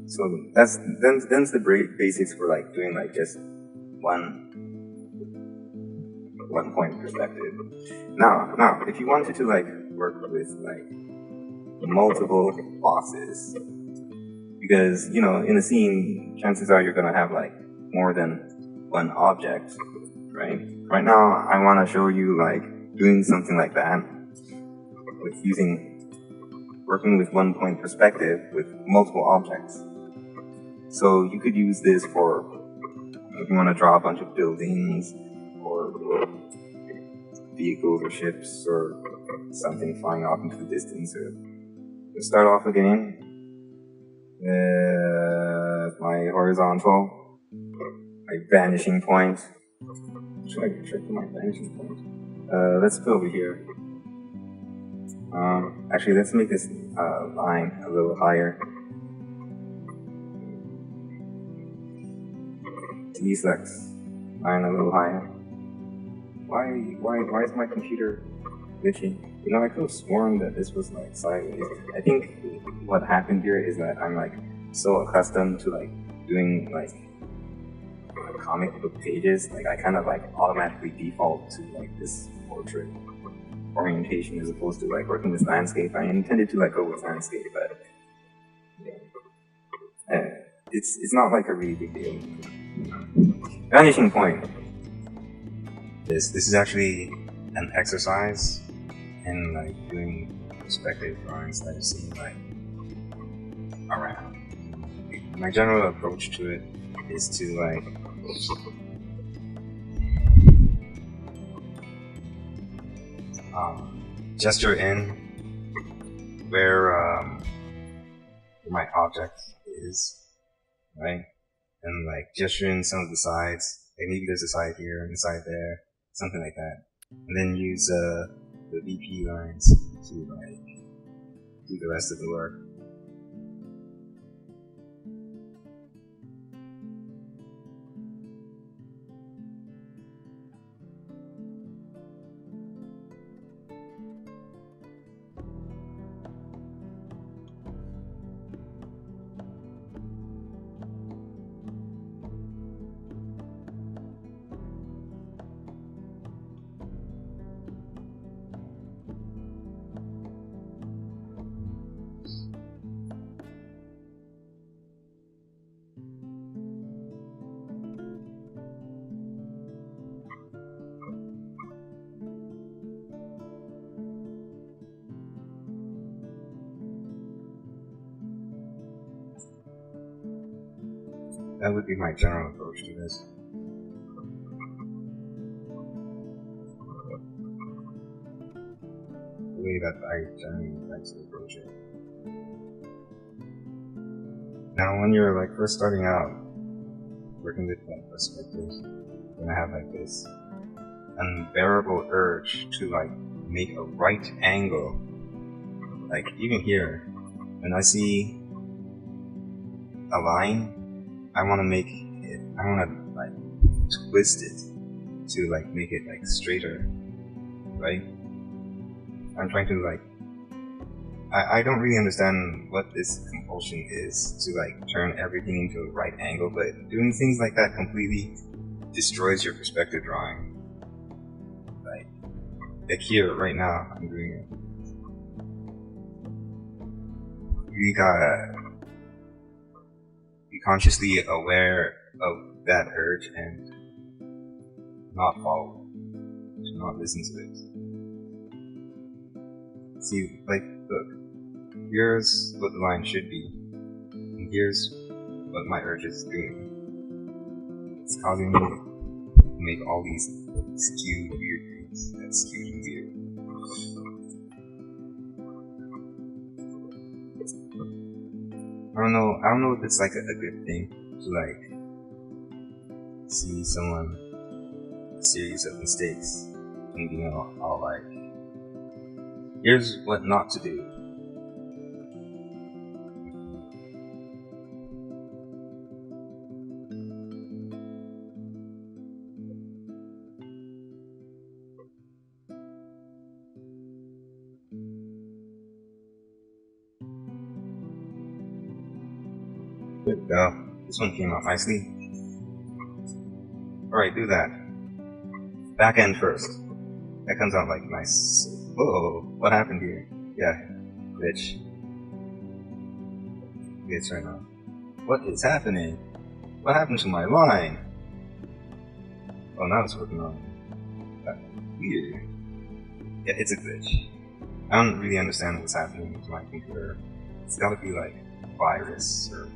So that's the basics for like doing like just one point perspective. Now, if you wanted to like work with like multiple bosses, because you know in a scene, chances are you're gonna have like more than one object, right? Right now, I want to show you like doing something like that with working with 1 point perspective with multiple objects. So you could use this for if you want to draw a bunch of buildings or vehicles or ships or something flying off into the distance. Or let's start off again with my horizontal, my vanishing point. Should I check my vanishing point? Let's go over here. Actually, let's make this line a little higher. Deselect line a little higher. Why is my computer glitchy? You know, I could have sworn that this was like sideways. I think what happened here is that I'm like so accustomed to like doing like comic book pages, like I kind of like automatically default to like this portrait orientation as opposed to like working with landscape. I intended to like go with landscape, but yeah, it's not like a really big deal. Vanishing point. This is actually an exercise in like doing perspective drawings that I've seen like around. My general approach to it is to like gesture in where my object is, right? And like gesture in some of the sides. Like maybe there's a side here and a side there, something like that. And then use the VP lines to like do the rest of the work. That would be my general approach to this. The way that I generally like to approach it. Now when you're like first starting out, working with like perspectives, you're gonna have like this unbearable urge to like make a right angle. Like even here, when I see a line, I want to like twist it to like make it like straighter, right? I'm trying to like, I don't really understand what this compulsion is to like turn everything into a right angle, but doing things like that completely destroys your perspective drawing. Like here, right now, I'm doing it. You gotta be consciously aware of that urge and not follow it, to not listen to it. See, like, look, here's what the line should be, and here's what my urge is doing. It's causing me to make all these skewed, weird things. That's skewed and weird. I don't know if it's like a good thing to like see someone a series of mistakes and being all like, here's what not to do. There we go. This one came out nicely. Alright, do that. Back end first. That comes out like nice. Whoa, what happened here? Yeah, glitch. Glitch right now. What is happening? What happened to my line? Oh, now it's working on. Weird. Yeah, it's a glitch. I don't really understand what's happening with my computer. It's gotta be like a virus or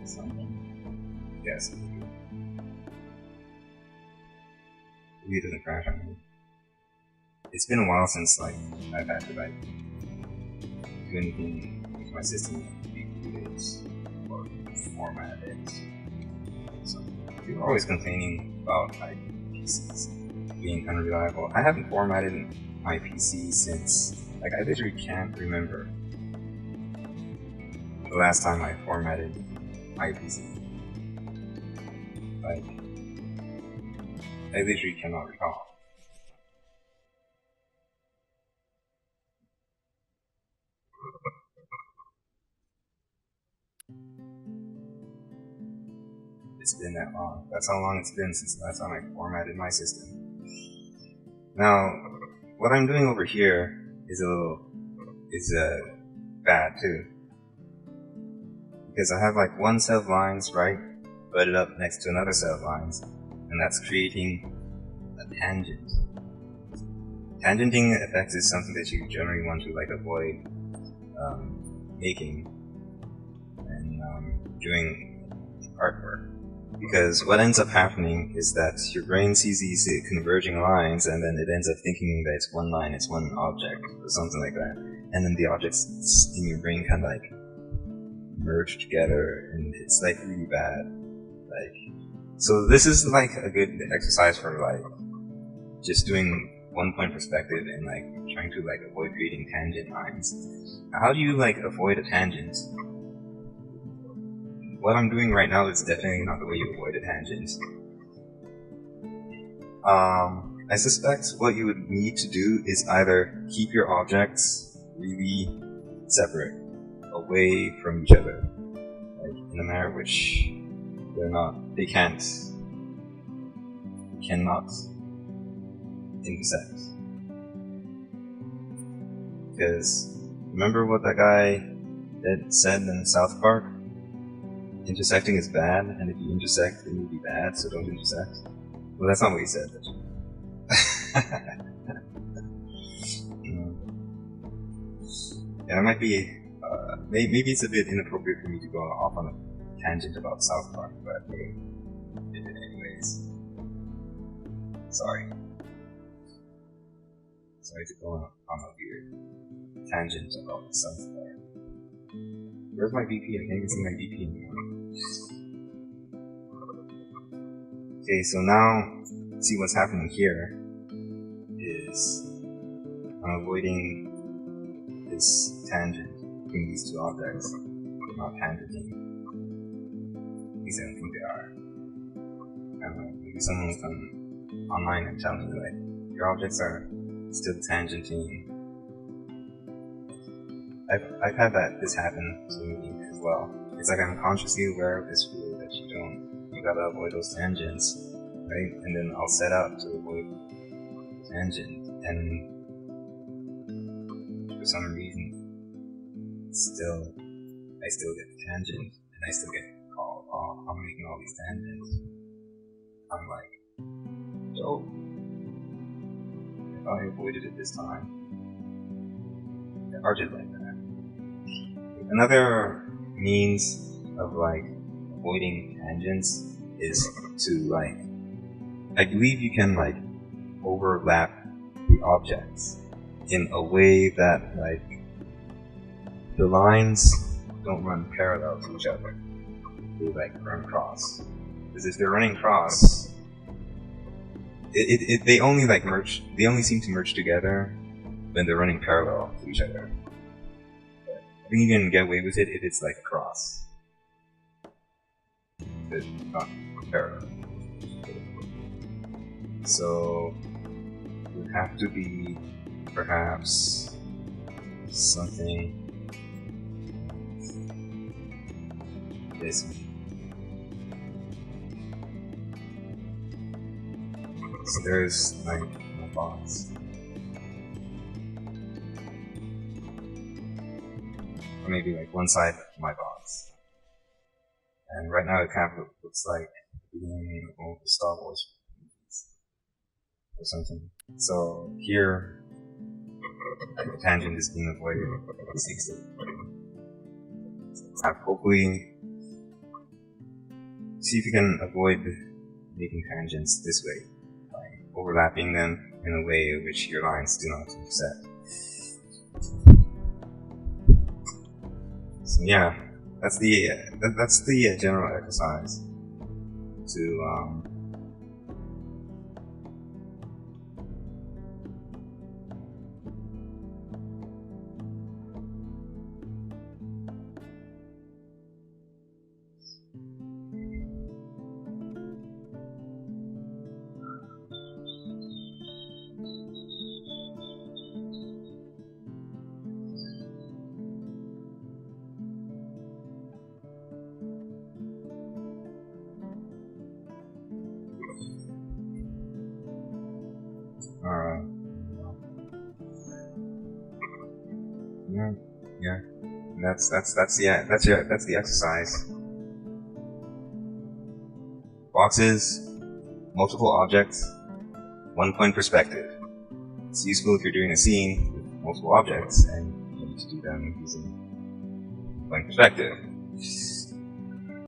something. Yes. Maybe it doesn't crash on me. It's been a while since like I've had to like do anything with my system like reboot it or format it. So people are always complaining about like PCs being unreliable. I haven't formatted my PC since like I literally can't remember the last time I formatted my PC. Like I literally cannot recall. It's been that long. That's how long it's been since the last time I formatted my system. Now, what I'm doing over here is bad too. Because I have like one set of lines, right, butted up next to another set of lines, and that's creating a tangent. Tangenting effects is something that you generally want to like avoid making and doing artwork. Because what ends up happening is that your brain sees these converging lines and then it ends up thinking that it's one line, it's one object, or something like that. And then the objects in your brain kind of like merge together and it's like really bad. Like, so this is like a good exercise for like just doing 1-point perspective and like trying to like avoid creating tangent lines. How do you like avoid a tangent? What I'm doing right now is definitely not the way you avoid a tangent. I suspect what you would need to do is either keep your objects really separate, away from each other, like in a manner which they cannot intersect. Because remember what that guy said in South Park? Intersecting is bad, and if you intersect, then you'll be bad, so don't intersect. Well, that's not what he said. Yeah, it might be, maybe it's a bit inappropriate for me to go off on a tangent about South Park, but hey, I did it anyways. Sorry. Sorry to go on a weird tangent about South Park. Where's my VP? I can't even see my VP anymore. Okay, so now, see what's happening here is I'm avoiding this tangent between these two objects, not tangenting. At least I don't think they are. I don't know, maybe someone will come online and tell me like, your objects are still tangenting. I've had this happen to me as well. It's like I'm consciously aware of this rule that you gotta avoid those tangents, right? And then I'll set out to avoid tangent, and for some reason, I still get the tangent, and I still get called off. I'm making all these tangents. I'm like, dope. If I avoided it this time, are just like that. Another means of like avoiding tangents is to like, I believe you can like overlap the objects in a way that like the lines don't run parallel to each other. They like run cross. Because if they're running cross, they only like merge. They only seem to merge together when they're running parallel to each other. I think you can get away with it if it's like a cross. It's not parallel. So it would have to be perhaps something this. So there's like my box. Or maybe like one side of my box. And right now it kind of looks like the beginning of the Star Wars movies or something. So here, the tangent is being avoided successfully. Hopefully, see if you can avoid making tangents this way by overlapping them in a way in which your lines do not intersect. So yeah, that's the general exercise to yeah. That's the exercise. Boxes, multiple objects, 1-point perspective. It's useful if you're doing a scene with multiple objects and you need to do them using 1-point perspective.